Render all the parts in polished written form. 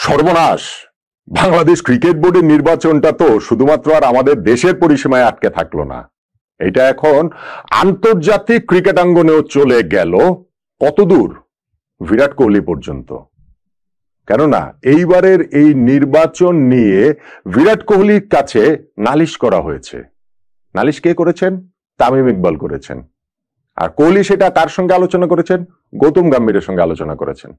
সর্বনাশ। বাংলাদেশ ক্রিকেট বোর্ডের নির্বাচনটা তো শুধুমাত্র আর আমাদের দেশের পরিসীমায় আটকে থাকলো না, এটা এখন আন্তর্জাতিক ক্রিকেটাঙ্গনেও চলে গেল। কতদূর? বিরাট কোহলি পর্যন্ত। কেননা এইবারের এই নির্বাচন নিয়ে বিরাট কোহলির কাছে নালিশ করা হয়েছে। নালিশ কে করেছেন? তামিম ইকবাল করেছেন। আর কোহলি সেটা কার সঙ্গে আলোচনা করেছেন? গৌতম গম্ভীরের সঙ্গে আলোচনা করেছেন।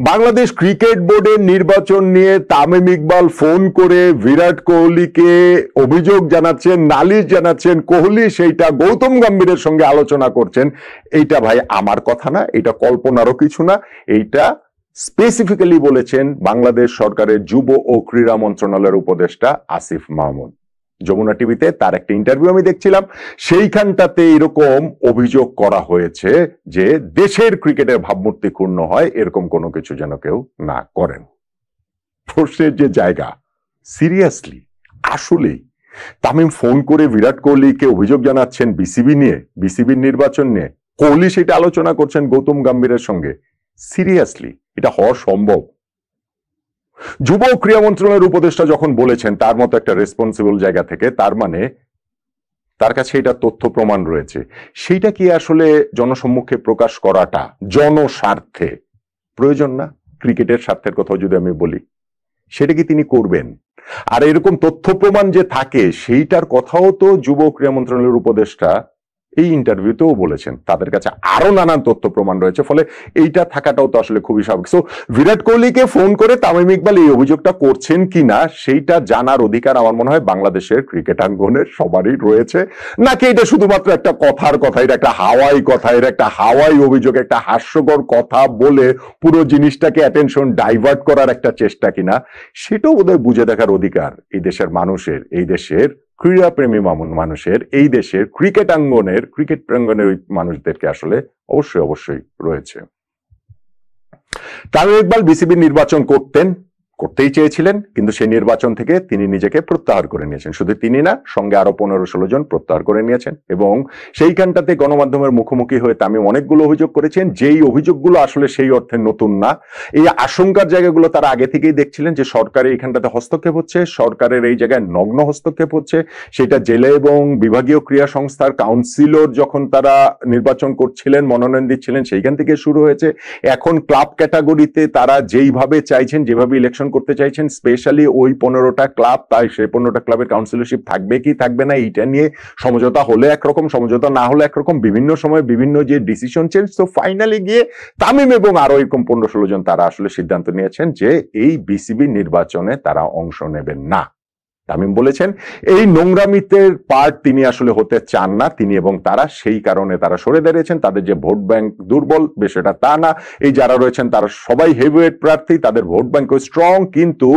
বাংলাদেশ ক্রিকেট বোর্ডের নির্বাচন নিয়ে তামিম ইকবাল ফোন করে বিরাট কোহলিকে অভিযোগ জানাচ্ছেন, নালিশ জানাচ্ছেন, কোহলি সেইটা গৌতম গম্ভীরের সঙ্গে আলোচনা করছেন। এইটা ভাই আমার কথা না, এটা কল্পনারও কিছু না। এইটা স্পেসিফিক্যালি বলেছেন বাংলাদেশ সরকারের যুব ও ক্রীড়া মন্ত্রণালয়ের উপদেষ্টা আসিফ মাহমুদ। যমুনা টিভিতে তার একটা ইন্টারভিউ আমি দেখছিলাম, সেইখানটাতে এরকম অভিযোগ করা হয়েছে যে দেশের ক্রিকেটের ভাবমূর্তি ক্ষুণ্ণ হয়, এরকম কোনো কিছু যেন কেউ না করেন। প্রশ্নের যে জায়গা, সিরিয়াসলি আসলেই তামিম ফোন করে বিরাট কোহলিকে অভিযোগ জানাচ্ছেন বিসিবি নিয়ে, বিসিবির নির্বাচন নিয়ে, কোহলি সেটা আলোচনা করছেন গৌতম গম্ভীরের সঙ্গে। সিরিয়াসলি এটা হওয়া সম্ভব? যুব ক্রীড়া মন্ত্রণালয়ের উপদেষ্টা যখন বলেছেন তার মতো একটা রেসপন্সিবল জায়গা থেকে, তার মানে তার কাছে এটা তথ্য প্রমাণ রয়েছে। সেইটা কি আসলে জনসম্মুখে প্রকাশ করাটা জনস্বার্থে প্রয়োজন না? ক্রিকেটের স্বার্থের কথা যদি আমি বলি, সেটা কি তিনি করবেন? আর এরকম তথ্য প্রমাণ যে থাকে সেইটার কথাও তো যুব ক্রীড়া মন্ত্রণালয়ের উপদেষ্টা এই ইন্টারভিউতেও বলেছেন, তাদের কাছে আরো নানান তথ্য প্রমাণ রয়েছে, ফলে এইটা থাকাটাও তো আসলে খুবই স্বাভাবিক। সো বিরাট কোহলিকে ফোন করে তামিম ইকবাল এই অভিযোগটা করছেন কিনা সেইটা জানার অধিকার আমার মনে হয় বাংলাদেশের ক্রিকেটাঙ্গনের সবারই রয়েছে। নাকি এটা শুধুমাত্র একটা কথার কথা, এটা একটা হাওয়াই কথা, এটা একটা হাওয়াই অভিযোগ, একটা হাস্যকর কথা বলে পুরো জিনিসটাকে অ্যাটেনশন ডাইভার্ট করার একটা চেষ্টা কিনা, সেটাও বোধহয় বুঝে দেখার অধিকার এই দেশের মানুষের, এই দেশের ক্রীড়াপ্রেমী মানুষের, এই দেশের ক্রিকেট প্রাঙ্গনের ওই মানুষদেরকে আসলে অবশ্যই অবশ্যই রয়েছে। তামিম ইকবাল বিসিবির নির্বাচন করতেই চেয়েছিলেন, কিন্তু সেই নির্বাচন থেকে তিনি নিজেকে প্রত্যাহার করে নিয়েছেন। শুধু তিনি না, সঙ্গে আরো 15-16 জন প্রত্যাহার করে নিয়েছেন। এবং সেইখানটাতে গণমাধ্যমের মুখোমুখি হয়ে তামিম অনেকগুলো অভিযোগ করেছেন, যেই অভিযোগগুলো আসলে সেই অর্থে নতুন না। এই আশঙ্কার জায়গাগুলো তারা আগে থেকেই দেখছিলেন যে সরকারের এইখানটাতে হস্তক্ষেপ হচ্ছে, সরকারের এই জায়গায় নগ্ন হস্তক্ষেপ হচ্ছে। সেটা জেলা এবং বিভাগীয় ক্রীড়া সংস্থার কাউন্সিলর যখন তারা নির্বাচন করছিলেন, মনোনয়ন দিচ্ছিলেন, সেইখান থেকে শুরু হয়েছে। এখন ক্লাব ক্যাটাগরিতে তারা যেইভাবে চাইছেন, যেভাবে ইলেকশন করতে চাইছেন, স্পেশালি ওই 15টা ক্লাব, তাই সেই 15টা ক্লাবের কাউন্সিলরশিপ থাকবে কি থাকবে না, এইটা নিয়ে সমঝোতা হলে একরকম, সমঝোতা না হলে একরকম, বিভিন্ন সময় বিভিন্ন যে ডিসিশন চেঞ্জ। তো ফাইনালি গিয়ে তামিম এবং আরো এরকম 15-16 জন তারা আসলে সিদ্ধান্ত নিয়েছেন যে এই বিসিবি নির্বাচনে তারা অংশ নেবেন না। তামিম বলেছেন এই নোংরামিতের পার্ট তিনি আসলে হতে চান না, তিনি এবং তারা, সেই কারণে তারা সরে দাঁড়িয়েছেন। তাদের যে ভোট ব্যাংক দুর্বল, বিষয়টা তা না। এই যারা রয়েছেন তারা সবাই হেভিওয়েট প্রার্থী, তাদের ভোট ব্যাংক স্ট্রং, কিন্তু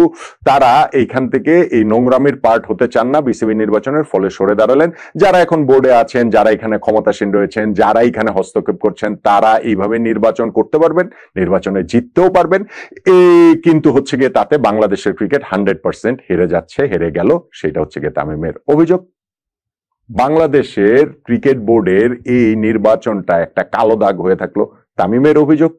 তারা এইখান থেকে এই নোংরামির পার্ট হতে চান না বিসিবি নির্বাচনের, ফলে সরে দাঁড়ালেন। যারা এখন বোর্ডে আছেন, যারা এখানে ক্ষমতাসীন রয়েছেন, যারা এখানে হস্তক্ষেপ করছেন, তারা এইভাবে নির্বাচন করতে পারবেন, নির্বাচনে জিততেও পারবেন। কিন্তু হচ্ছে গিয়ে তাতে বাংলাদেশের ক্রিকেট 100% হেরে যাচ্ছে, হেরে গেল। সেটা হচ্ছে গিয়ে তামিমের অভিযোগ। বাংলাদেশের ক্রিকেট বোর্ডের এই নির্বাচনটা একটা কালো দাগ হয়ে থাকলো, তামিমের অভিযোগ।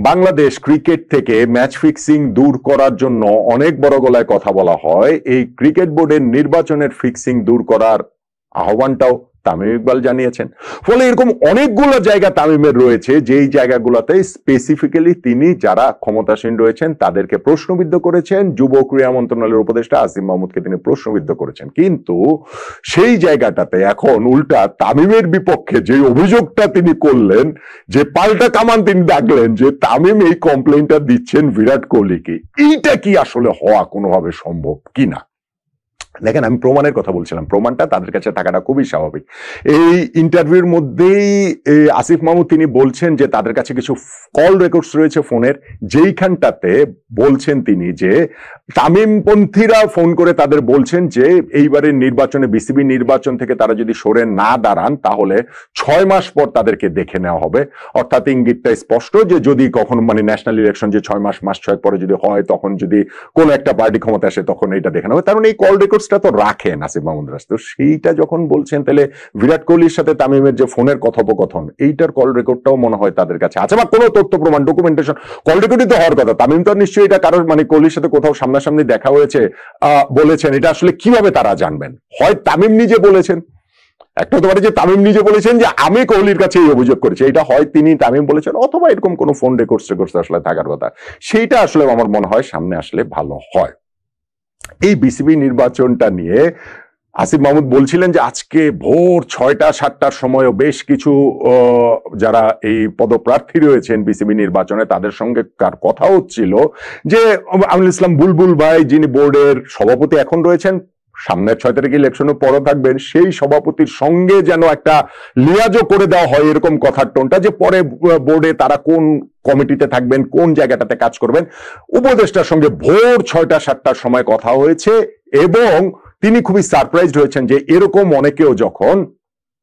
বাংলাদেশ ক্রিকেট থেকে ম্যাচ ফিক্সিং দূর করার জন্য অনেক বড় গলায় কথা বলা হয়, এই ক্রিকেট বোর্ডের নির্বাচনের ফিক্সিং দূর করার আহ্বানটাও তামিম ইকবাল জানিয়েছেন। ফলে এরকম অনেকগুলো জায়গা তামিমের রয়েছে, যেই জায়গাগুলোতে স্পেসিফিক্যালি তিনি যারা ক্ষমতাসীন রয়েছেন তাদেরকে প্রশ্নবিদ্ধ করেছেন। যুব ক্রীড়া মন্ত্রণালয়ের উপদেষ্টা আসিফ মাহমুদকে তিনি প্রশ্নবিদ্ধ করেছেন, কিন্তু সেই জায়গাটাতে এখন উল্টা তামিমের বিপক্ষে যে অভিযোগটা তিনি করলেন, যে পাল্টা কামান তিনি ডাকলেন যে তামিম এই কমপ্লেইনটা দিচ্ছেন বিরাট কোহলিকে, এইটা কি আসলে হওয়া কোনোভাবে সম্ভব কিনা? দেখেন, আমি প্রমাণের কথা বলছিলাম, প্রমাণটা তাদের কাছে থাকাটা খুবই স্বাভাবিক। এই ইন্টারভিউর মধ্যেই আসিফ মাহমুদ তিনি বলছেন যে তাদের কাছে কিছু কল রেকর্ডস রয়েছে ফোনের, যেইখানটাতে বলছেন তিনি যে তামিমপন্থীরা ফোন করে তাদের বলছেন যে এইবারের নির্বাচনে, বিসিবি নির্বাচন থেকে তারা যদি সরে না দাঁড়ান তাহলে 6 মাস পর তাদেরকে দেখে নেওয়া হবে। অর্থাৎ ইঙ্গিতটা স্পষ্ট যে যদি কখনো মানে ন্যাশনাল ইলেকশন যে 6 মাস 6 পরে যদি হয়, তখন যদি কোন একটা পার্টি ক্ষমতা আসে তখন এইটা দেখে নেওয়া হবে। কারণ এই কল রেকর্ডসটা তো রাখেন আসিফ মাহমুদ রাজ, তো সেইটা যখন বলছেন তাহলে বিরাট কোহলির সাথে তামিমের যে ফোনের কথোপকথন, এইটার কল রেকর্ডটাও মনে হয় তাদের কাছে আছে, বা কোনো তথ্য প্রমাণ ডকুমেন্টেশন, কল রেকর্ডই তো হওয়ার কথা। তামিম তো নিশ্চয়ই এটা কারোর মানে কোহলির সাথে কোথাও সামনাসামনি দেখা হয়েছে বলেছেন, এটা আসলে কিভাবে তারা জানবেন? হয় তামিম নিজে বলেছেন, একটা হতে পারে যে তামিম নিজে বলেছেন যে আমি কোহলির কাছে এই অভিযোগ করেছি, এটা হয় তিনি তামিম বলেছেন, অথবা এরকম কোন ফোন রেকর্ডস আসলে থাকার কথা। সেইটা আসলে আমার মনে হয় সামনে আসলে ভালো হয়। এই বিসিবি নির্বাচনটা নিয়ে আসিফ মাহমুদ বলছিলেন যে আজকে ভোর 6টা-7টার সময়ও বেশ কিছু যারা এই পদপ্রার্থী রয়েছেন বিসিবি নির্বাচনে তাদের সঙ্গে কার কথা হচ্ছিল যে আমিনুল ইসলাম বুলবুল ভাই, যিনি বোর্ডের সভাপতি এখন রয়েছেন, সামনের 6 তারিখ ইলেকশনের পরও থাকবেন, সেই সভাপতির সঙ্গে যেন একটা লিয়াজও করে দেওয়া হয়, এরকম কথার টোনটা, যে পরে বোর্ডে তারা কোন কমিটিতে থাকবেন, কোন জায়গাটাতে কাজ করবেন। উপদেষ্টার সঙ্গে ভোর 6টা-7টার সময় কথা হয়েছে এবং তিনি খুবই সারপ্রাইজড হয়েছেন যে এরকম অনেকেও যখন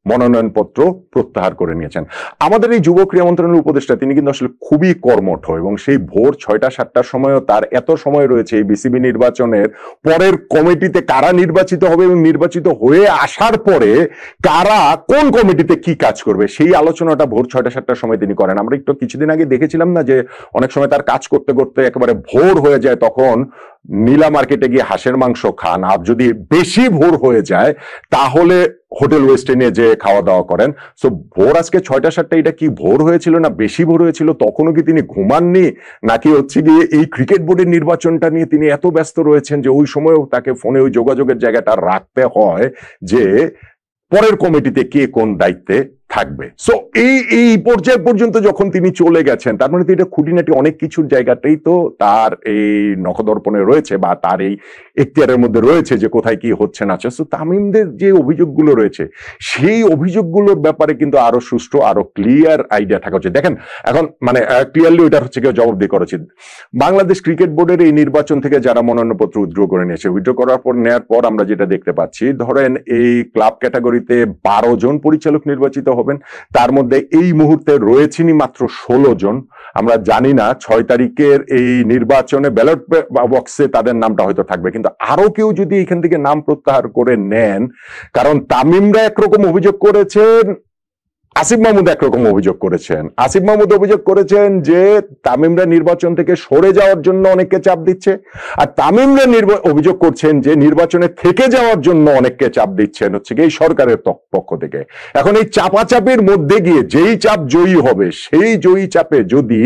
মনোনয়নপত্র প্রত্যাহার করে নিয়েছেন। আমাদের এই যুব ক্রীড়া মন্ত্রণালয়ের উপদেষ্টা তিনি কিন্তু আসলে খুবই কর্মঠ, এবং সেই ভোর 6টা-7টার সময়ও তার এত সময় রয়েছে এই বিসিবি নির্বাচনের পরের কমিটিতে কারা নির্বাচিত হবে এবং নির্বাচিত হয়ে আসার পরে কারা কোন কমিটিতে কি কাজ করবে, সেই আলোচনাটা ভোর 6টা-7টার সময় তিনি করেন। আমরা একটু কিছুদিন আগে দেখেছিলাম না যে অনেক সময় তার কাজ করতে করতে একেবারে ভোর হয়ে যায়, তখন নীলা মার্কেটে গিয়ে হাঁসের মাংস খান, আর যদি বেশি ভোর হয়ে যায় তাহলে হোটেল ওয়েস্টার্নে যে খাওয়া দাওয়া করেন। সো ভোর আজকে 6টা-7টা, এটা কি ভোর হয়েছিল না বেশি ভোর হয়েছিল? তখনও কি তিনি ঘুমাননি, নাকি হচ্ছে গিয়ে এই ক্রিকেট বোর্ডের নির্বাচনটা নিয়ে তিনি এত ব্যস্ত রয়েছেন যে ওই সময়ও তাকে ফোনে ওই যোগাযোগের জায়গাটা রাখতে হয় যে পরের কমিটিতে কে কোন দায়িত্বে থাকবে। সো এই পর্যায় পর্যন্ত যখন তিনি চলে গেছেন, তার মানে তো এটা খুঁটিনাটি অনেক কিছুর জায়গাটাই তো তার এই নখদর্পণে রয়েছে, বা তার এই এখতিয়ারের মধ্যে রয়েছে যে কোথায় কি হচ্ছে না। সো তামিমদের যে অভিযোগগুলো রয়েছে সেই অভিযোগগুলোর ব্যাপারে কিন্তু আরো সুষ্ঠু, আরো ক্লিয়ার আইডিয়া থাকা উচিত। দেখেন এখন মানে ক্লিয়ারলি ওইটার হচ্ছে কেউ জবাবদিহি করা উচিত। বাংলাদেশ ক্রিকেট বোর্ডের এই নির্বাচন থেকে যারা মনোনয়নপত্র উইথড্র করে নিয়েছে, উইথড্র করার পর নেওয়ার পর আমরা যেটা দেখতে পাচ্ছি, ধরেন এই ক্লাব ক্যাটাগরিতে 12 জন পরিচালক নির্বাচিত হবেন, তার মধ্যে এই মুহূর্তে রয়েছেনই মাত্র 16 জন। আমরা জানি না 6 তারিখের এই নির্বাচনে ব্যালট বক্সে তাদের নামটা হয়তো থাকবে, কিন্তু আরো কেউ যদি এখান থেকে নাম প্রত্যাহার করে নেন, কারণ তামিমরা একরকম অভিযোগ করেছেন, আসিফ মাহমুদ একরকম অভিযোগ করেছেন। আসিফ মাহমুদ অভিযোগ করেছেন যে তামিমরা নির্বাচন থেকে সরে যাওয়ার জন্য অনেককে চাপ দিচ্ছে, আর তামিমরা অভিযোগ করছেন যে নির্বাচনে থেকে যাওয়ার জন্য অনেককে চাপ দিচ্ছেন হচ্ছে কি এই সরকারের পক্ষ থেকে। এখন এই চাপাচাপির মধ্যে গিয়ে যেই চাপ জয়ী হবে, সেই জয়ী চাপে যদি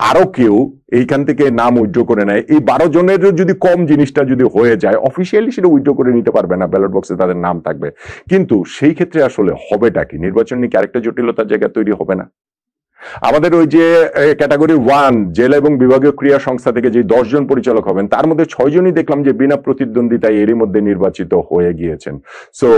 আরো কেউ এইখান থেকে নাম উইথড্র করে নেয়, এই 12 জনের যদি কম জিনিসটা যদি হয়ে যায়, অফিসিয়ালি সেটা উইথড্র করে নিতে পারবে না, ব্যালট বক্সে তাদের নাম থাকবে। কিন্তু সেই ক্ষেত্রে আসলে হবেটা কি? নির্বাচন নিয়ে আরেকটা জটিলতার জায়গা তৈরি হবে না? আমাদের ওই যে ক্যাটাগরি 1 জেলা এবং বিভাগীয় ক্রীড়া সংস্থা থেকে যে 10 জন পরিচালক হবেন, তার মধ্যে 6 জনই দেখলাম যে বিনা প্রতিদ্বন্দ্বিতায় এরই মধ্যে নির্বাচিত হয়ে গিয়েছেন। সো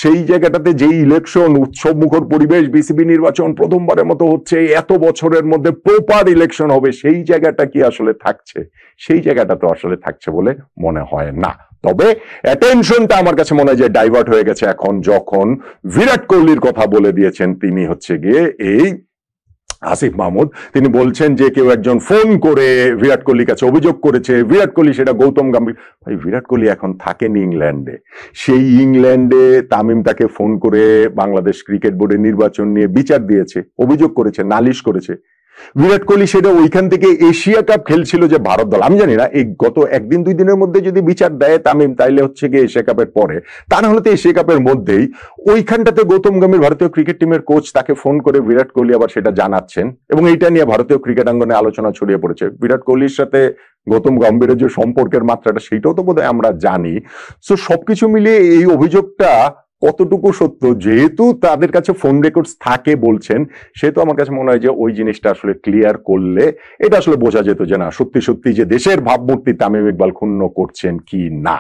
সেই জায়গাটাতে যেই ইলেকশন উৎসব মুখর পরিবেশ, বিসিবি নির্বাচন প্রথমবারের মতো হচ্ছে, এত বছরের মধ্যে প্রপার ইলেকশন হবে, সেই জায়গাটা কি আসলে থাকছে? সেই জায়গাটা তো আসলে থাকছে বলে মনে হয় না। তবে অ্যাটেনশনটা আমার কাছে মনে হয় যে ডাইভার্ট হয়ে গেছে এখন, যখন বিরাট কোহলির কথা বলে দিয়েছেন তিনি হচ্ছে গিয়ে এই আসিফ মাহমুদ। তিনি বলছেন যে কেউ একজন ফোন করে বিরাট কোহলির কাছে অভিযোগ করেছে, বিরাট কোহলি সেটা গৌতম গম্ভীর। ভাই, বিরাট কোহলি এখন থাকেন ইংল্যান্ডে, সেই ইংল্যান্ডে তামিম তাকে ফোন করে বাংলাদেশ ক্রিকেট বোর্ডের নির্বাচন নিয়ে বিচার দিয়েছে, অভিযোগ করেছে, নালিশ করেছে। বিরাট কোহলি সেটা ওইখান থেকে এশিয়া কাপ খেলছিল যে ভারত দল, আমি জানি না এই গত 1-2 দিনের মধ্যে যদি বিচার দেয় তামিম, তাইলে হচ্ছে গিয়ে এশিয়া কাপের পরে, তা না হলে তো এশিয়া কাপের মধ্যেই ওইখানটাতে গৌতম গম্ভীর ভারতীয় ক্রিকেট টিমের কোচ তাকে ফোন করে বিরাট কোহলি আবার সেটা জানাচ্ছেন, এবং এইটা নিয়ে ভারতীয় ক্রিকেট অঙ্গনে আলোচনা ছড়িয়ে পড়েছে। বিরাট কোহলির সাথে গৌতম গম্ভীরের যে সম্পর্কের মাত্রাটা, সেইটাও তো বোধহয় আমরা জানি। সো সবকিছু মিলিয়ে এই অভিযোগটা কতটুকু সত্য, যেহেতু তাদের কাছে ফোন রেকর্ডস থাকে বলছেন, সেহেতু আমার কাছে মনে হয় যে ওই জিনিসটা আসলে ক্লিয়ার করলে এটা আসলে বোঝা যেত যে না, সত্যি সত্যি যে দেশের ভাবমূর্তি তামিম ইকবাল ক্ষুণ্ণ করছেন কি না।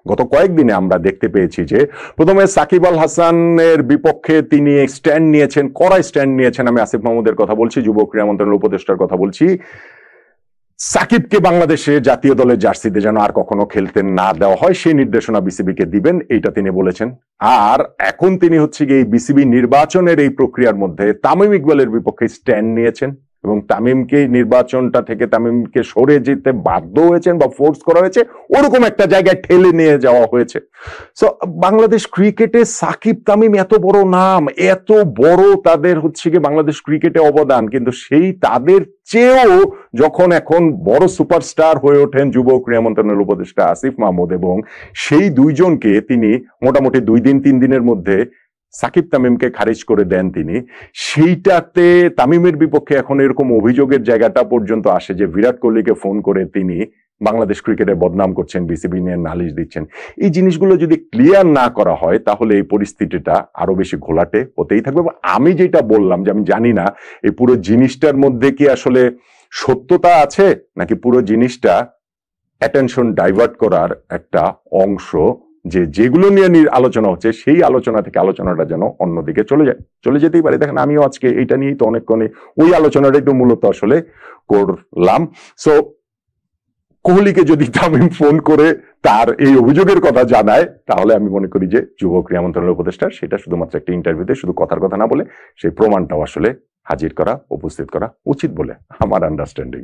গত কয়েকদিনে আমরা দেখতে পেয়েছি যে প্রথমে সাকিব আল হাসানের বিপক্ষে তিনি স্ট্যান্ড নিয়েছেন, কড়া স্ট্যান্ড নিয়েছেন। আমি আসিফ মাহমুদের কথা বলছি, যুব ক্রীড়া মন্ত্রণালয়ের উপদেষ্টার কথা বলছি। সাকিবকে বাংলাদেশে জাতীয় দলের জার্সিতে যেন আর কখনো খেলতে না দেওয়া হয় সেই নির্দেশনা বিসিবিকে দিবেন, এইটা তিনি বলেছেন। আর এখন তিনি হচ্ছে গিয়ে এই বিসিবি নির্বাচনের এই প্রক্রিয়ার মধ্যে তামিম ইকবালের বিপক্ষে স্ট্যান্ড নিয়েছেন এবং তামিমকে নির্বাচনটা থেকে তামিমকে সরে যেতে বাধ্য হয়েছেন বা ফোর্স করা হয়েছে, ওরকম একটা জায়গায় ঠেলে নিয়ে যাওয়া হয়েছে। সো বাংলাদেশ ক্রিকেটে সাকিব তামিম এত বড় নাম, এত বড় তাদের হচ্ছে গিয়ে বাংলাদেশ ক্রিকেটে অবদান, কিন্তু সেই তাদের চেয়েও যখন এখন বড় সুপারস্টার হয়ে ওঠেন যুব ক্রীড়া মন্ত্রণালয়ের উপদেষ্টা আসিফ মাহমুদ, এবং সেই দুইজনকে তিনি মোটামুটি 2-3 দিনের মধ্যে সাকিব তামিমকে খারিজ করে দেন তিনি, সেইটাতে তামিমের বিপক্ষে এখন এরকম অভিযোগের জায়গাটা পর্যন্ত আসে যে বিরাট কোহলিকে ফোন করে তিনি বাংলাদেশ ক্রিকেটে বদনাম করছেন, বিসিবি নিয়ে নালিশ দিচ্ছেন। এই জিনিসগুলো যদি ক্লিয়ার না করা হয় তাহলে এই পরিস্থিতিটা আরো বেশি ঘোলাটে হতেই থাকবে। আমি যেটা বললাম যে আমি জানি না এই পুরো জিনিসটার মধ্যে কি আসলে সত্যতা আছে নাকি পুরো জিনিসটা অ্যাটেনশন ডাইভার্ট করার একটা অংশ, যে যেগুলো নিয়ে আলোচনা হচ্ছে সেই আলোচনা থেকে আলোচনাটা যেন অন্যদিকে চলে যেতেই পারে। দেখেন আমিও আজকে এটা নিয়েই তো অনেকক্ষণ ওই আলোচনাটাই তো মূলত আসলে করলাম। সো কোহলিকে যদি তামিম ফোন করে তার এই অভিযোগের কথা জানায় তাহলে আমি মনে করি যে যুব ক্রীড়া মন্ত্রণালয়ের উপদেষ্টা সেটা শুধুমাত্র একটা ইন্টারভিউতে শুধু কথার কথা না বলে সেই প্রমাণটাও আসলে হাজির করা, উপস্থিত করা উচিত বলে আমার আন্ডারস্ট্যান্ডিং।